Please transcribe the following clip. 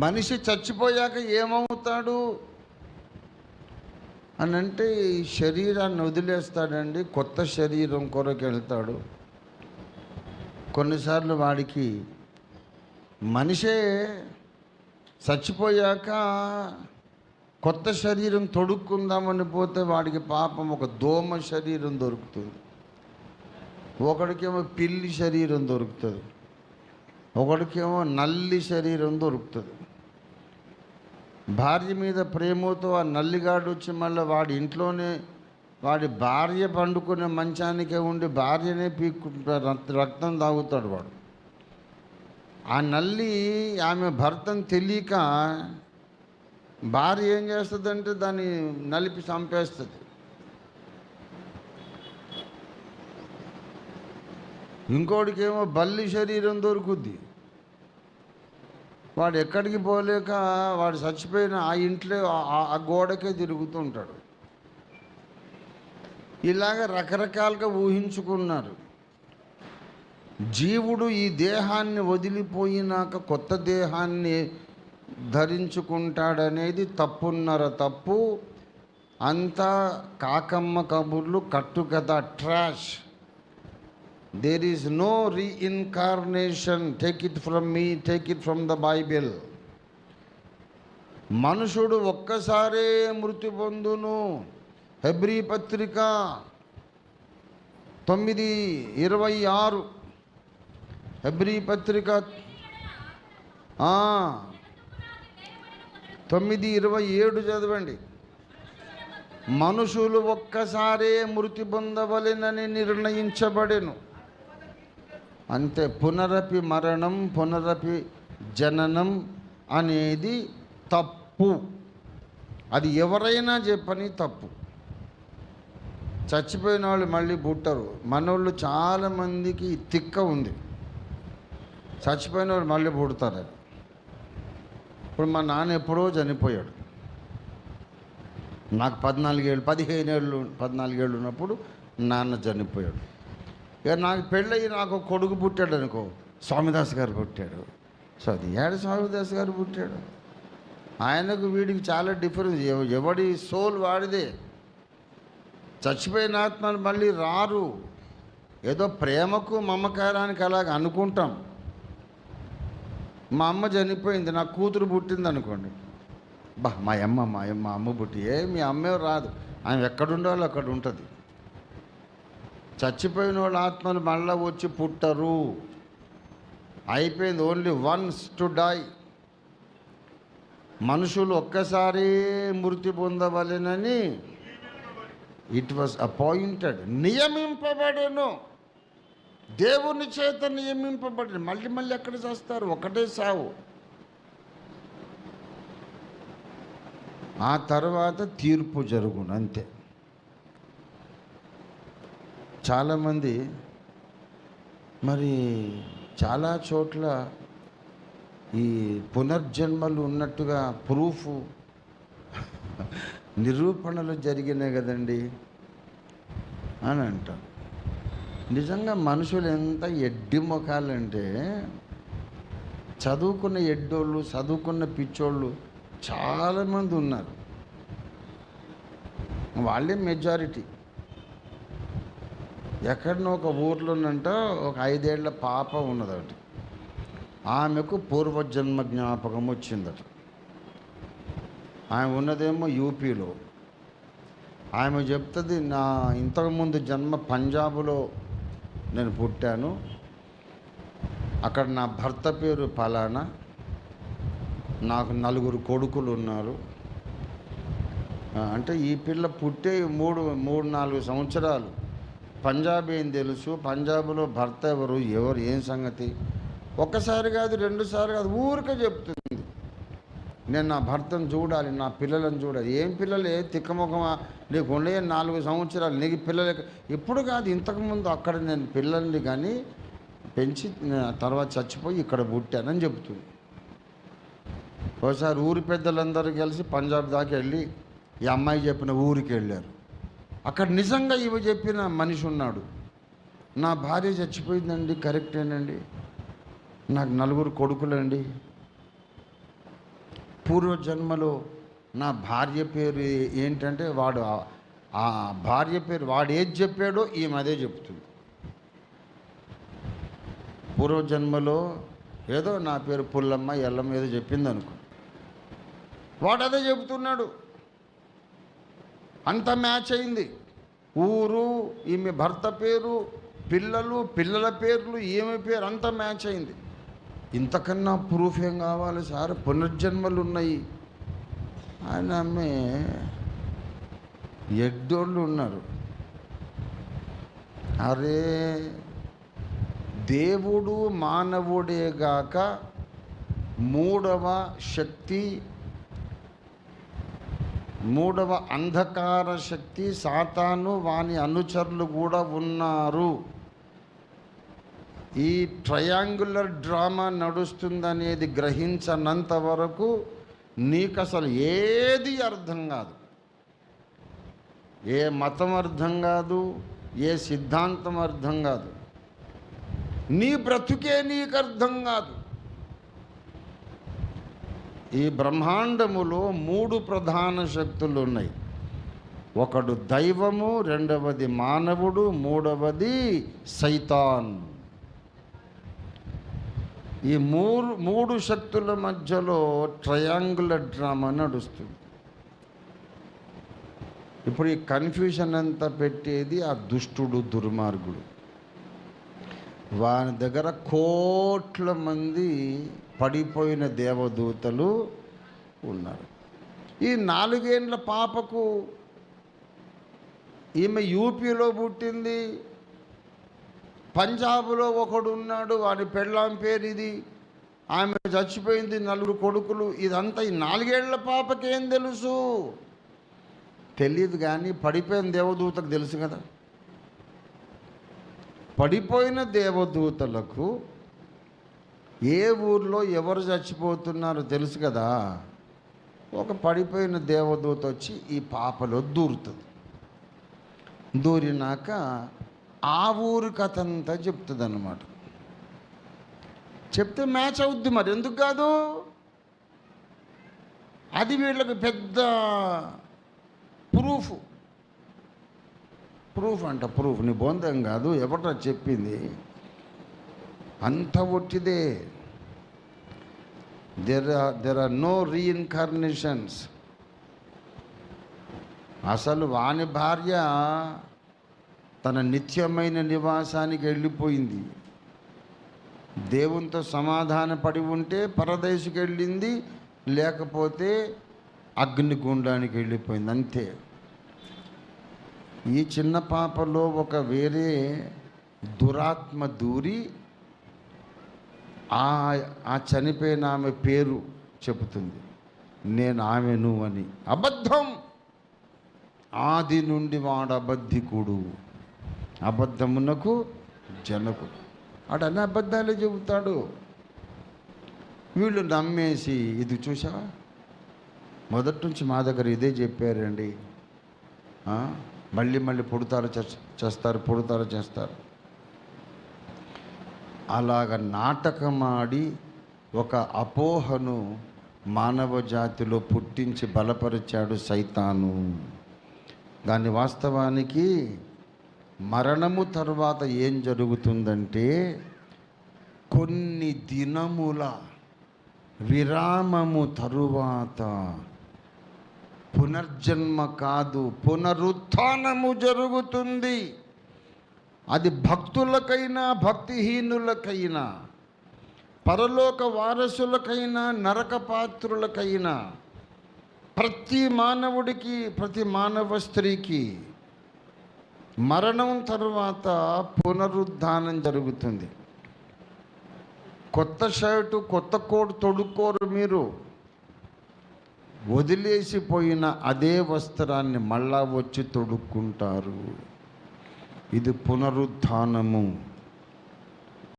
మనిషి చచ్చిపోయాక ఏమవుతాడు అని అంటే ఈ శరీరాన్ని వదిలేస్తాడండి, కొత్త శరీరం కొరకు వెళ్తాడు. కొన్నిసార్లు వాడికి మనిషే చచ్చిపోయాక కొత్త శరీరం తొడుక్కుందామని పోతే వాడికి పాపం ఒక దోమ శరీరం దొరుకుతుంది, ఒకడికేమో పిల్లి శరీరం దొరుకుతుంది, ఒకడికేమో నల్లి శరీరం దొరుకుతుంది. భార్య మీద ప్రేమతో ఆ నల్లిగాడు వచ్చి మళ్ళీ వాడి ఇంట్లోనే వాడి భార్య పండుకునే మంచానికే ఉండి భార్యనే రక్తం తాగుతాడు వాడు. ఆ నల్లి ఆమె భర్తను తెలియక భార్య ఏం చేస్తుందంటే దాన్ని నలిపి చంపేస్తుంది. ఇంకోటికేమో బల్లి శరీరం దొరుకుద్ది, వాడు ఎక్కడికి పోలేక వాడు చచ్చిపోయిన ఆ ఇంట్లో ఆ గోడకే తిరుగుతుంటాడు. ఇలాగ రకరకాలుగా ఊహించుకున్నారు. జీవుడు ఈ దేహాన్ని వదిలిపోయినాక కొత్త దేహాన్ని ధరించుకుంటాడనేది తప్పున్నర తప్పు. అంతా కాకమ్మ కబుర్లు, కట్టుకథ, trash. There is no reincarnation. Take it from me, take it from the Bible. మనుషుడు ఒక్కసారే మృతి పొందును. హెబ్రీ పత్రిక 9:26. హెబ్రీ పత్రిక 9:27 చదవండి. మనుషులు ఒక్కసారే మృతి పొందవలెనని నిర్ణయించబడెను. అంతే. పునరపి మరణం, పునరపి జననం అనేది తప్పు. అది ఎవరైనా చెప్పని తప్పు. చచ్చిపోయిన వాళ్ళు మళ్ళీ పుట్టరు. మనోళ్ళు చాలామందికి తిక్క ఉంది, చచ్చిపోయిన వాళ్ళు మళ్ళీ పుడతారు. ఇప్పుడు మా నాన్న ఎప్పుడో చనిపోయాడు. నాకు 14 ఏళ్ళు ఉన్నప్పుడు నాన్న చనిపోయాడు. ఇక నాకు పెళ్ళయి నాకు కొడుకు పుట్టాడు అనుకో, స్వామిదాస్ గారు పుట్టాడు. సో అది ఏడు స్వామిదాస్ గారు పుట్టాడు. ఆయనకు వీడికి చాలా డిఫరెన్స్. ఎవడి సోల్ వాడిదే. చచ్చిపోయిన ఆత్మలు మళ్ళీ రారు. ఏదో ప్రేమకు మమకారానికి అలాగ అనుకుంటాం. మా అమ్మ చనిపోయింది, నా కూతురు పుట్టింది అనుకోండి, మా అమ్మ పుట్టి మీ అమ్మే రాదు, ఆమె ఎక్కడుండాలో అక్కడ ఉంటుంది. చచ్చిపోయిన వాళ్ళ ఆత్మలు మళ్ళీ వచ్చి పుట్టరు. అయిపోయింది. Only once to die. మనుషులు ఒక్కసారి మృతి పొందవలెనని ఇట్ వాజ్ అపాయింటెడ్, నియమింపబడెను. దేవుని చేత నియమింపబడి మళ్ళీ ఎక్కడ చేస్తారు? ఒకటే సావు. ఆ తర్వాత తీర్పు జరుగును, అంతే. చాలామంది మరి చాలా చోట్ల ఈ పునర్జన్మలు ఉన్నట్టుగా ప్రూఫ్ నిరూపణలు జరిగినాయి కదండి అని అంటారు. నిజంగా మనుషులు ఎంత ఎడ్డి ముఖాలంటే, చదువుకున్న ఎడ్డోళ్ళు, చదువుకున్న పిచ్చోళ్ళు చాలామంది ఉన్నారు. వాళ్ళే మెజారిటీ. ఎక్కడనో ఒక ఊర్లోనంట ఒక 5 ఏళ్ల పాప ఉన్నదట. ఆమెకు పూర్వజన్మ జ్ఞాపకం వచ్చిందట. ఆమె ఉన్నదేమో యూపీలో. ఆమె చెప్తుంది, నా ఇంతకుముందు జన్మ పంజాబ్లో నేను పుట్టాను, అక్కడ నా భర్త పేరు ఫలానా, నాకు 4 కొడుకులు ఉన్నారు. అంటే ఈ పిల్ల పుట్టే 3-4 సంవత్సరాలు. పంజాబ్ ఏం తెలుసు, పంజాబ్లో భర్త ఎవరు ఏం సంగతి. ఒక్కసారి కాదు, 2 సార్లు కాదు, ఊరికే చెప్తుంది, నేను నా భర్తను చూడాలి, నా పిల్లలను చూడాలి. ఏం పిల్లలే తిక్కముఖమా, నీకు ఉండే 4 సంవత్సరాలు, నీకు పిల్లలు ఎప్పుడు కాదు, ఇంతకుముందు అక్కడ నేను పిల్లల్ని కానీ పెంచి తర్వాత చచ్చిపోయి ఇక్కడ పుట్టానని చెబుతుంది. ఒకసారి ఊరి పెద్దలందరూ కలిసి పంజాబ్ దాకా వెళ్ళి ఈ అమ్మాయి చెప్పిన ఊరికి వెళ్ళారు. అక్కడ నిజంగా ఇవి చెప్పిన మనిషి ఉన్నాడు. నా భార్య చచ్చిపోయిందండి, కరెక్టేనండి, నాకు 4 కొడుకులండి, పూర్వజన్మలో నా భార్య పేరు ఏంటంటే వాడు ఆ భార్య పేరు వాడు ఏది చెప్పాడో ఈమె అదే చెప్తుంది. పూర్వజన్మలో ఏదో నా పేరు పుల్లమ్మ ఎల్లమ్మ ఏదో చెప్పింది అనుకో, వాడు అదే చెబుతున్నాడు. అంత మ్యాచ్ అయింది. ఊరు, ఈమె భర్త పేరు, పిల్లలు, పిల్లల పేర్లు, ఈమె పేరు అంతా మ్యాచ్ అయింది. ఇంతకన్నా ప్రూఫ్ ఏం కావాలి సార్? పునర్జన్మలు ఉన్నాయి. ఆయన ఆమె ఎడ్డోళ్ళు ఉన్నారు. అరే దేవుడు మానవుడేగాక మూడవ శక్తి, మూడవ అంధకార శక్తి సాతాను, వాని అనుచరులు కూడా ఉన్నారు. ఈ ట్రయాంగులర్ డ్రామా నడుస్తుందనేది గ్రహించనంత వరకు నీకు అసలు ఏది అర్థం కాదు. ఏ మతం అర్థం కాదు, ఏ సిద్ధాంతం అర్థం కాదు, నీ బ్రతుకే నీకు అర్థం కాదు. ఈ బ్రహ్మాండములో 3 ప్రధాన శక్తులు ఉన్నాయి. ఒకడు దైవము, రెండవది మానవుడు, మూడవది సైతాన్. ఈ మూడు శక్తుల మధ్యలో ట్రయాంగులర్ డ్రామా నడుస్తుంది. ఇప్పుడు ఈ కన్ఫ్యూషన్ అంతా పెట్టేది ఆ దుష్టుడు, దుర్మార్గుడు. వాని దగ్గర కోట్ల మంది పడిపోయిన దేవదూతలు ఉన్నారు. ఈ 4 ఏళ్ల పాపకు, ఈమె యూపీలో పుట్టింది, పంజాబ్లో ఒకడు ఉన్నాడు, వాడి పెళ్ళాం పేరు ఇది, ఆమె చచ్చిపోయింది, 4 కొడుకులు. ఇదంతా ఈ 4 ఏళ్ల పాపకేం తెలుసు? తెలియదు. కానీ పడిపోయిన దేవదూతకు తెలుసు కదా. పడిపోయిన దేవదూతలకు ఏ ఊర్లో ఎవరు చచ్చిపోతున్నారో తెలుసు కదా. ఒక పడిపోయిన దేవదూత వచ్చి ఈ పాపలో దూరుతుంది. దూరినాక ఆ ఊరి కథ అంతా చెప్తుంది అన్నమాట. చెప్తే మ్యాచ్ అవుద్ది. మరి ఎందుకు కాదు? అది వీళ్ళకి పెద్ద ప్రూఫ్ అంట. ప్రూఫ్ నీ బొందం కాదు, ఎవట చెప్పింది అంత ఒట్టిదే. There are no reincarnations. అసలు వాని భార్య తన నిత్యమైన నివాసానికి వెళ్ళిపోయింది. దేవునితో సమాధాన పడి ఉంటే పరదేశికి వెళ్ళింది, లేకపోతే అగ్నిగుండానికి వెళ్ళిపోయింది, అంతే. ఈ చిన్న పాపలో ఒక వేరే దురాత్మ దూరి ఆ చనిపోయిన ఆమె పేరు చెబుతుంది. నేను ఆమెను అని. అబద్ధం. ఆది నుండి వాడు అబద్ధికుడు, అబద్ధమునకు జనకుడు. వాడు అన్ని అబద్ధాలే చెబుతాడు. వీళ్ళు నమ్మేసి, ఇది చూసావా, మొదటి నుంచి మా దగ్గర ఇదే చెప్పారండి, మళ్ళీ మళ్ళీ పుడతారు చేస్తారు. అలాగ నాటకమాడి ఒక అపోహను మానవ జాతిలో పుట్టించి బలపరిచాడు సైతాను. దాని వాస్తవానికి మరణము తర్వాత ఏం జరుగుతుందంటే, కొన్ని దినముల విరామము తరువాత పునర్జన్మ కాదు, పునరుత్థానము జరుగుతుంది. అది భక్తులకైనా, భక్తిహీనులకైనా, పరలోక వారసులకైనా, నరక పాత్రులకైనా, ప్రతి మానవుడికి, ప్రతి మానవ స్త్రీకి మరణం తరువాత పునరుద్ధానం జరుగుతుంది. కొత్త షర్టు, కొత్త కోట్ తొడుక్కోరు మీరు. వదిలేసిపోయిన అదే వస్త్రాన్ని మళ్ళా వచ్చి తొడుక్కుంటారు. ఇది పునరుద్ధానము.